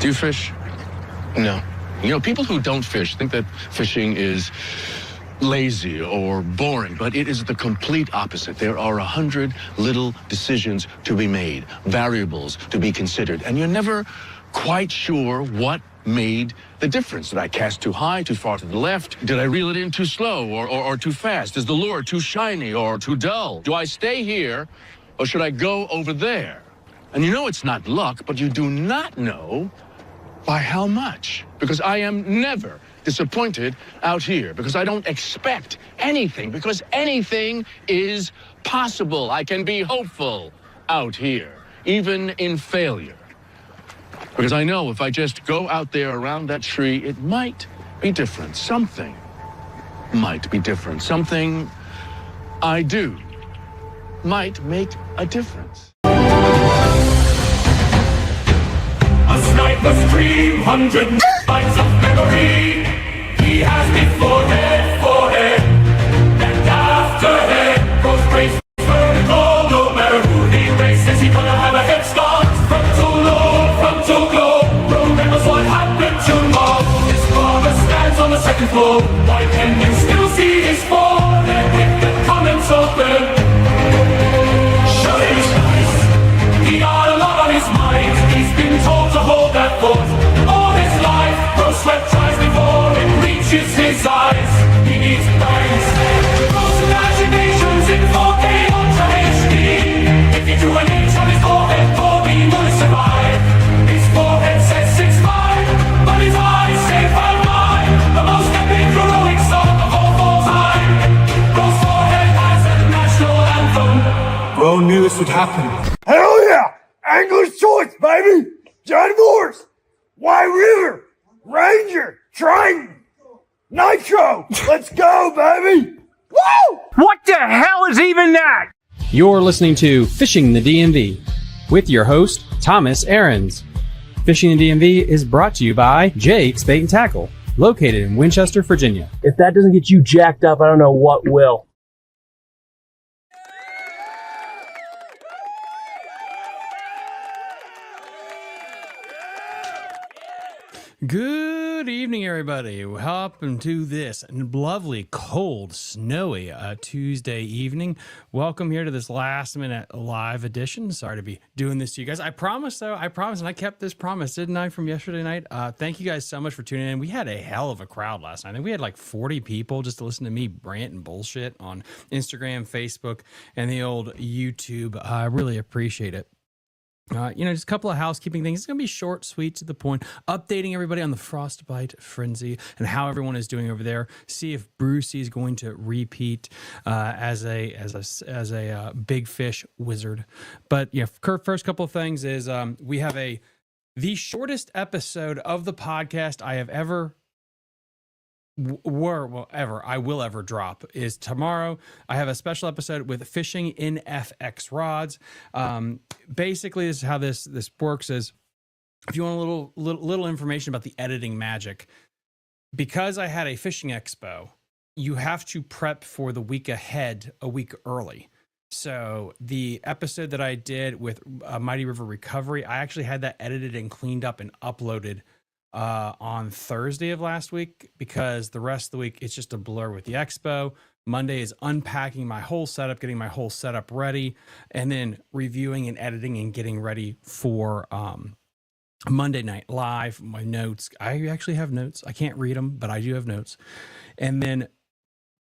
Do you fish? No. You know, people who don't fish think that fishing is lazy or boring, but it is the complete opposite. There are 100 little decisions to be made, variables to be considered, and you're never quite sure what made the difference. Did I cast too high, too far to the left? Did I reel it in too slow or too fast? Is the lure too shiny or too dull? Do I stay here or should I go over there? And you know it's not luck, but you do not know by how much. Because I am never disappointed out here, because I don't expect anything, because anything is possible. I can be hopeful out here, even in failure. Because I know if I just go out there around that tree, it might be different. Something might be different. Something I do might make a difference. A sniper's dream, 100 nights of memory. He has me forehead, and after head goes grace vertical. No matter who he races, he's gonna have a head start. Frontal globe, remembers what happened to Mom. His father stands on the second floor. Why can you still see his forehead with the comments open? Shut his eyes. He got a lot on his mind. He's been told to hold that thought all his life. Rose sweat tries before it reaches his eyes. He needs brains. Rose imaginations in 4K Ultra HD. If you drew an inch on his forehead, he would survive. His forehead says 6'5", but his eyes say 5'9". The most epic heroic song of all time. Rose's forehead has a national anthem. Bro knew this would happen. Hell yeah! Angler's Choice, baby! Johnny Morris! White River! Ranger! Triton! Nitro! Let's go, baby! Woo! What the hell is even that? You're listening to Fishing the DMV with your host, Thomas Ahrens. Fishing the DMV is brought to you by Jake's Bait and Tackle, located in Winchester, Virginia. If that doesn't get you jacked up, I don't know what will. Good evening, everybody. Welcome to this lovely, cold, snowy Tuesday evening. Welcome here to this last-minute live edition. Sorry to be doing this to you guys. I promised, though. I promised, and I kept this promise, didn't I, from yesterday night? Thank you guys so much for tuning in. We had a hell of a crowd last night. I think we had like 40 people just to listen to me rant and bullshit on Instagram, Facebook, and the old YouTube. I really appreciate it. Just a couple of housekeeping things. It's going to be short, sweet, to the point. Updating everybody on the Frostbite Frenzy and how everyone is doing over there. See if Brucey is going to repeat as a big fish wizard. But first couple of things is we have the shortest episode of the podcast I have ever I will ever drop is tomorrow. I have a special episode with Fishing in FX rods. Basically, this is how this works. Is if you want a little information about the editing magic, because I had a fishing expo, you have to prep for the week ahead a week early. So the episode that I did with Mighty River Recovery, I actually had that edited and cleaned up and uploaded on Thursday of last week, because the rest of the week it's just a blur with the expo. Monday is unpacking my whole setup, getting my whole setup ready, and then reviewing and editing and getting ready for Monday Night Live. My notes, I actually have notes. I can't read them, but I do have notes. And then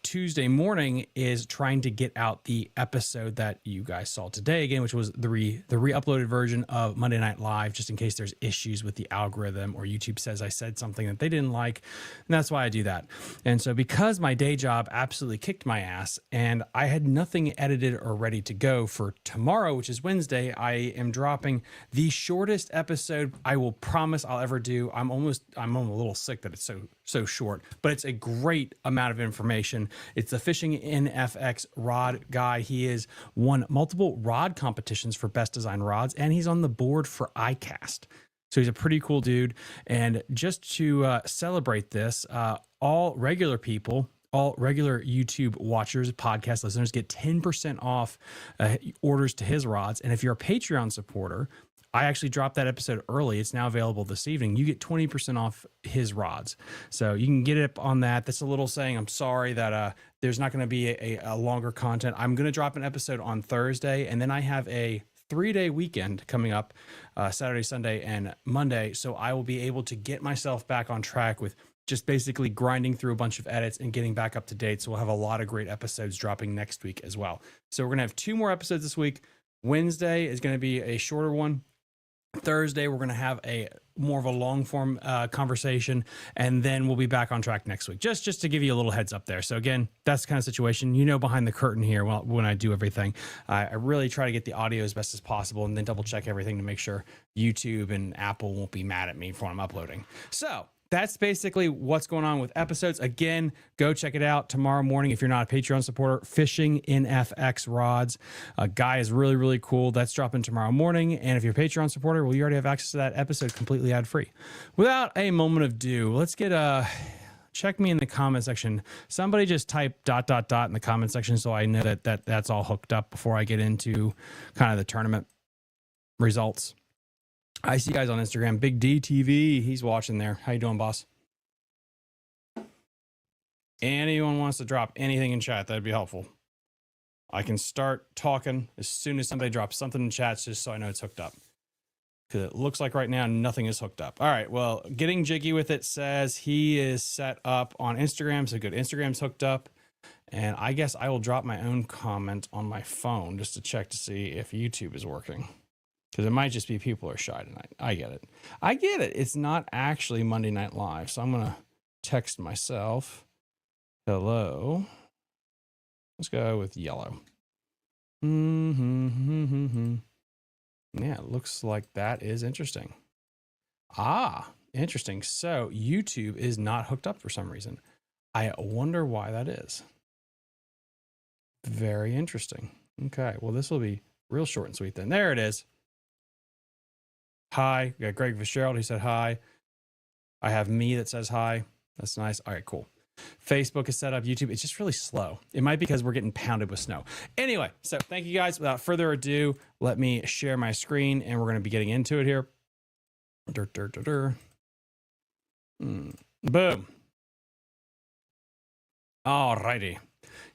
Tuesday morning is trying to get out the episode that you guys saw today again, which was the re-uploaded version of Monday Night Live, just in case there's issues with the algorithm or YouTube says I said something that they didn't like. And that's why I do that. And so because my day job absolutely kicked my ass and I had nothing edited or ready to go for tomorrow, which is Wednesday, I am dropping the shortest episode I will promise I'll ever do. I'm a little sick that it's so short, but it's a great amount of information. It's the Fishing in FX rod guy. He has won multiple rod competitions for best design rods, and he's on the board for ICAST. So he's a pretty cool dude. And just to celebrate this, all regular people, all regular YouTube watchers, podcast listeners get 10% off orders to his rods. And if you're a Patreon supporter, I actually dropped that episode early. It's now available this evening. You get 20% off his rods. So you can get it up on that. That's a little saying, I'm sorry that there's not going to be a longer content. I'm going to drop an episode on Thursday, and then I have a 3-day weekend coming up, Saturday, Sunday, and Monday. So I will be able to get myself back on track with just basically grinding through a bunch of edits and getting back up to date. So we'll have a lot of great episodes dropping next week as well. So we're going to have 2 more episodes this week. Wednesday is going to be a shorter one. Thursday, we're going to have a more of a long form conversation, and then we'll be back on track next week. Just to give you a little heads up there. So again, that's the kind of situation, behind the curtain here when I do everything. I really try to get the audio as best as possible and then double check everything to make sure YouTube and Apple won't be mad at me for what I'm uploading. So that's basically what's going on with episodes. Again, go check it out tomorrow morning. If you're not a Patreon supporter, Fishing in FX Rods. A guy is really, really cool. That's dropping tomorrow morning. And if you're a Patreon supporter, well, you already have access to that episode completely ad-free. Without a moment of ado, let's get check me in the comment section. Somebody just type ... in the comment section so I know that's all hooked up before I get into kind of the tournament results. I see you guys on Instagram. Big D TV, he's watching there. How you doing, boss? Anyone wants to drop anything in chat, that'd be helpful. I can start talking as soon as somebody drops something in chat, just so I know it's hooked up. Because it looks like right now nothing is hooked up. All right, well, Getting Jiggy With It says he is set up on Instagram, so good. Instagram's hooked up. And I guess I will drop my own comment on my phone just to check to see if YouTube is working. Because it might just be people are shy tonight. I get it. It's not actually Monday Night Live. So I'm going to text myself. Hello. Let's go with yellow. Yeah, it looks like that is interesting. Interesting. So YouTube is not hooked up for some reason. I wonder why that is. Very interesting. Okay, well, this will be real short and sweet then. There it is. Hi. We got Greg Fitzgerald. He said hi. I have me that says hi. That's nice. All right, cool. Facebook is set up. YouTube, it's just really slow. It might be because we're getting pounded with snow. Anyway, so thank you guys. Without further ado, let me share my screen and we're going to be getting into it here. Boom. All righty.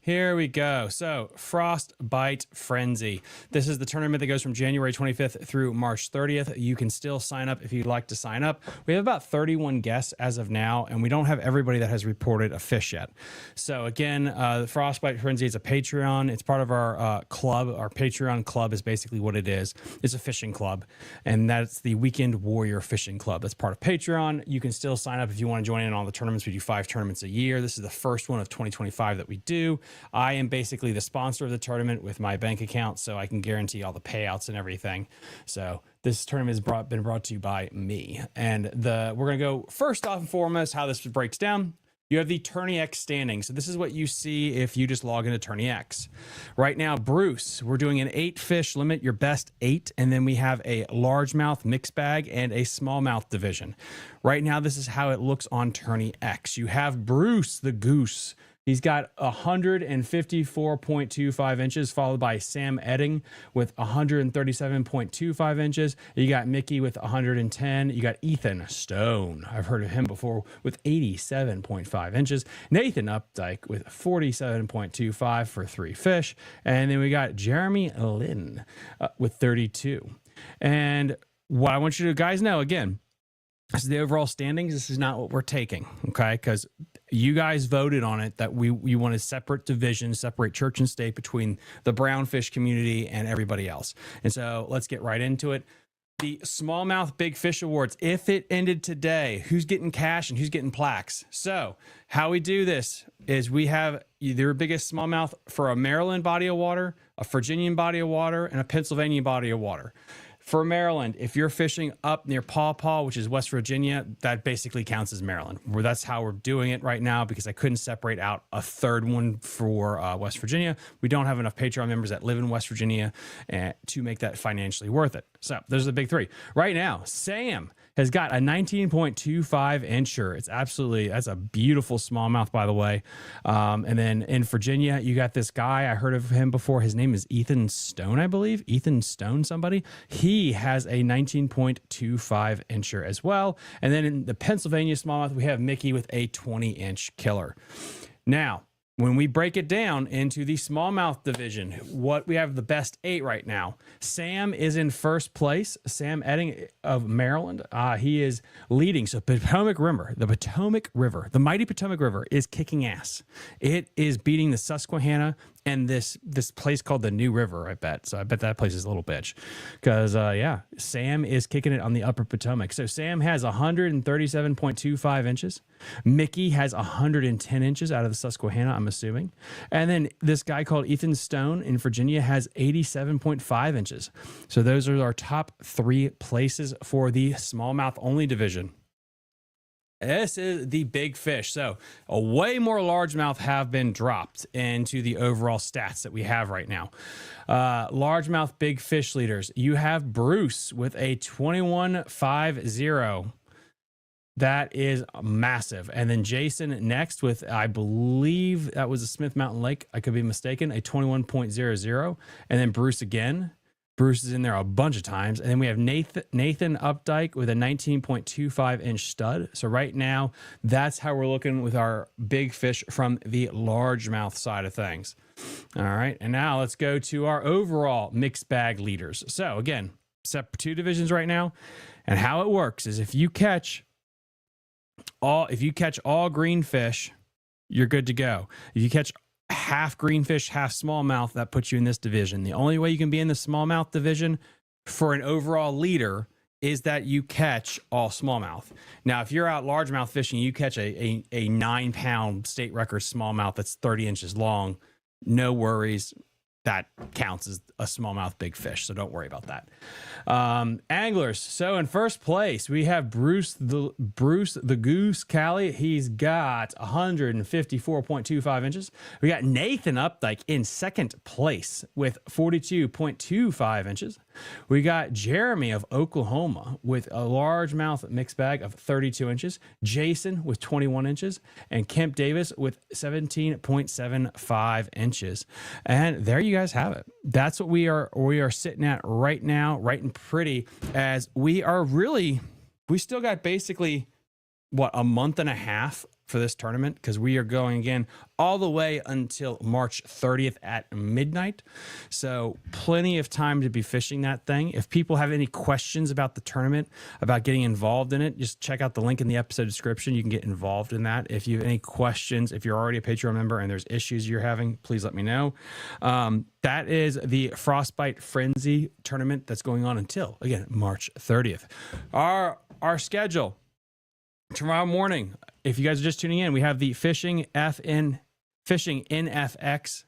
Here we go. So Frostbite Frenzy. This is the tournament that goes from January 25th through March 30th. You can still sign up if you'd like to sign up. We have about 31 guests as of now, and we don't have everybody that has reported a fish yet. So again, the Frostbite Frenzy is a Patreon. It's part of our club. Our Patreon club is basically what it is. It's a fishing club, and that's the Weekend Warrior Fishing Club. That's part of Patreon. You can still sign up if you want to join in on the tournaments. We do 5 tournaments a year. This is the first one of 2025 that we do. I am basically the sponsor of the tournament with my bank account, so I can guarantee all the payouts and everything. So this tournament has been brought to you by me. And we're going to go first off and foremost how this breaks down. You have the Tourney X standings. So this is what you see if you just log into Tourney X. Right now, Bruce, we're doing an 8 fish limit, your best 8. And then we have a largemouth mixed bag and a smallmouth division. Right now, this is how it looks on Tourney X. You have Bruce the Goose. He's got 154.25 inches, followed by Sam Edding with 137.25 inches. You got Mickey with 110. You got Ethan Stone. I've heard of him before with 87.5 inches. Nathan Updike with 47.25 for 3 fish. And then we got Jeremy Lynn with 32. And what I want you to guys know, again, this is the overall standings. This is not what we're taking, okay? Because you guys voted on it that we want a separate division, separate church and state between the brown fish community and everybody else. And so let's get right into it. The Smallmouth Big Fish Awards, if it ended today, who's getting cash and who's getting plaques? So how we do this is we have their biggest smallmouth for a Maryland body of water, a Virginian body of water, and a Pennsylvania body of water. For Maryland, if you're fishing up near Paw Paw, which is West Virginia, that basically counts as Maryland. That's how we're doing it right now because I couldn't separate out a third one for West Virginia. We don't have enough Patreon members that live in West Virginia to make that financially worth it. So those are the big 3. Right now, Sam, has got a 19.25 incher. That's a beautiful smallmouth, by the way. And then in Virginia, you got this guy. I heard of him before. His name is Ethan Stone, I believe. Ethan Stone, somebody. He has a 19.25 incher as well. And then in the Pennsylvania smallmouth, we have Mickey with a 20-inch killer. Now, when we break it down into the smallmouth division, what we have the best 8 right now. Sam is in first place. Sam Edding of Maryland. He is leading. So the mighty Potomac River is kicking ass. It is beating the Susquehanna and this place called the New River, I bet. So I bet that place is a little bitch. Because, Sam is kicking it on the upper Potomac. So Sam has 137.25 inches. Mickey has 110 inches out of the Susquehanna, I'm assuming. And then this guy called Ethan Stone in Virginia has 87.5 inches. So those are our top 3 places for the smallmouth only division. This is the big fish. So a way more largemouth have been dropped into the overall stats that we have right now. Largemouth big fish leaders. You have Bruce with a 21.50. That is massive. And then Jason next with, I believe that was a Smith Mountain Lake. I could be mistaken, a 21.00. And then Bruce again. Bruce is in there a bunch of times. And then we have Nathan Updike with a 19.25 inch stud. So right now, that's how we're looking with our big fish from the largemouth side of things. All right. And now let's go to our overall mixed bag leaders. So again, set 2 divisions right now. And how it works is if you catch all green fish, you're good to go. If you catch half greenfish, half smallmouth, that puts you in this division. The only way you can be in the smallmouth division for an overall leader is that you catch all smallmouth. Now, if you're out largemouth fishing, you catch a 9-pound state record smallmouth that's 30 inches long, no worries. That counts as a smallmouth big fish, so don't worry about that. Anglers. So in first place, we have Bruce the Goose Callie. He's got 154.25 inches. We got Nathan Updike in second place with 42.25 inches. We got Jeremy of Oklahoma with a largemouth mixed bag of 32 inches. Jason with 21 inches. And Kemp Davis with 17.75 inches. And there you guys have it. That's what we are sitting at right now, right and pretty, as we still got basically a month and a half for this tournament, because we are going again all the way until March 30th at midnight. So plenty of time to be fishing that thing. If people have any questions about the tournament, about getting involved in it, just check out the link in the episode description. You can get involved in that. If you have any questions, if you're already a Patreon member and there's issues you're having, please let me know. That is the Frostbite Frenzy tournament that's going on until, again, March 30th. Our schedule. Tomorrow morning, if you guys are just tuning in, we have the Fishing NFX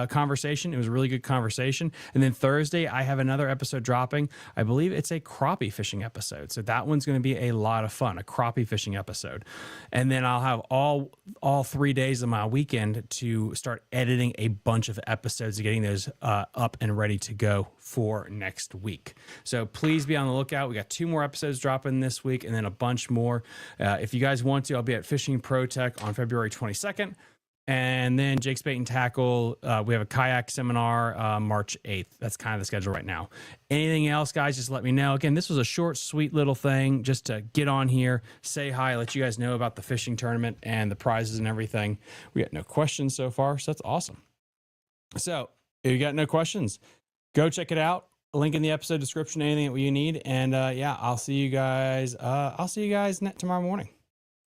conversation. It was a really good conversation. And then Thursday, I have another episode dropping. I believe it's a crappie fishing episode. So that one's going to be a lot of fun, a crappie fishing episode. And then I'll have all 3 days of my weekend to start editing a bunch of episodes and getting those up and ready to go for next week. So please be on the lookout. We got 2 more episodes dropping this week and then a bunch more. If you guys want to, I'll be at Fishing Pro Tech on February 22nd. And then Jake's Bait and Tackle, we have a kayak seminar March 8th. That's kind of the schedule right now. Anything else, guys, just let me know. Again, this was a short, sweet little thing just to get on here, say hi, let you guys know about the fishing tournament and the prizes and everything. We got no questions so far, so that's awesome. So if you got no questions, go check it out. Link in the episode description, anything that you need. And I'll see you guys. Tomorrow morning.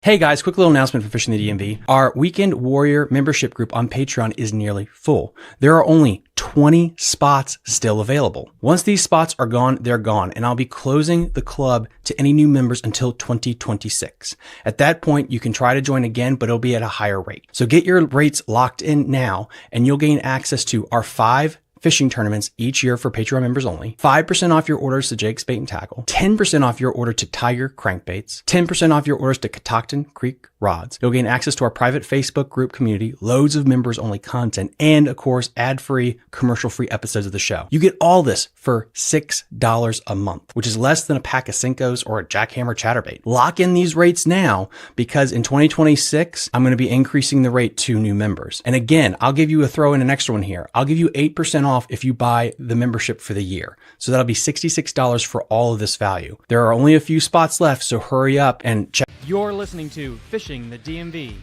Hey guys, quick little announcement for Fishing the DMV. Our Weekend Warrior membership group on Patreon is nearly full. There are only 20 spots still available. Once these spots are gone, they're gone, and I'll be closing the club to any new members until 2026. At that point, you can try to join again, but it'll be at a higher rate. So get your rates locked in now, and you'll gain access to our 5 fishing tournaments each year for Patreon members only, 5% off your orders to Jake's Bait and Tackle, 10% off your order to Tiger Crankbaits, 10% off your orders to Catoctin Creek Rods. You'll gain access to our private Facebook group community, loads of members-only content, and, of course, ad-free, commercial-free episodes of the show. You get all this for $6 a month, which is less than a pack of Cincos or a Jackhammer Chatterbait. Lock in these rates now, because in 2026, I'm going to be increasing the rate to new members. And again, I'll give you an extra one here. I'll give you 8% off if you buy the membership for the year. So that'll be $66 for all of this value. There are only a few spots left, so hurry up and check. You're listening to Fishing the DMV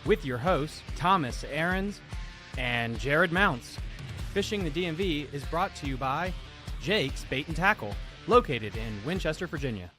with your hosts, Thomas Ahrens and Jared Mounts. Fishing the DMV is brought to you by Jake's Bait and Tackle, located in Winchester, Virginia.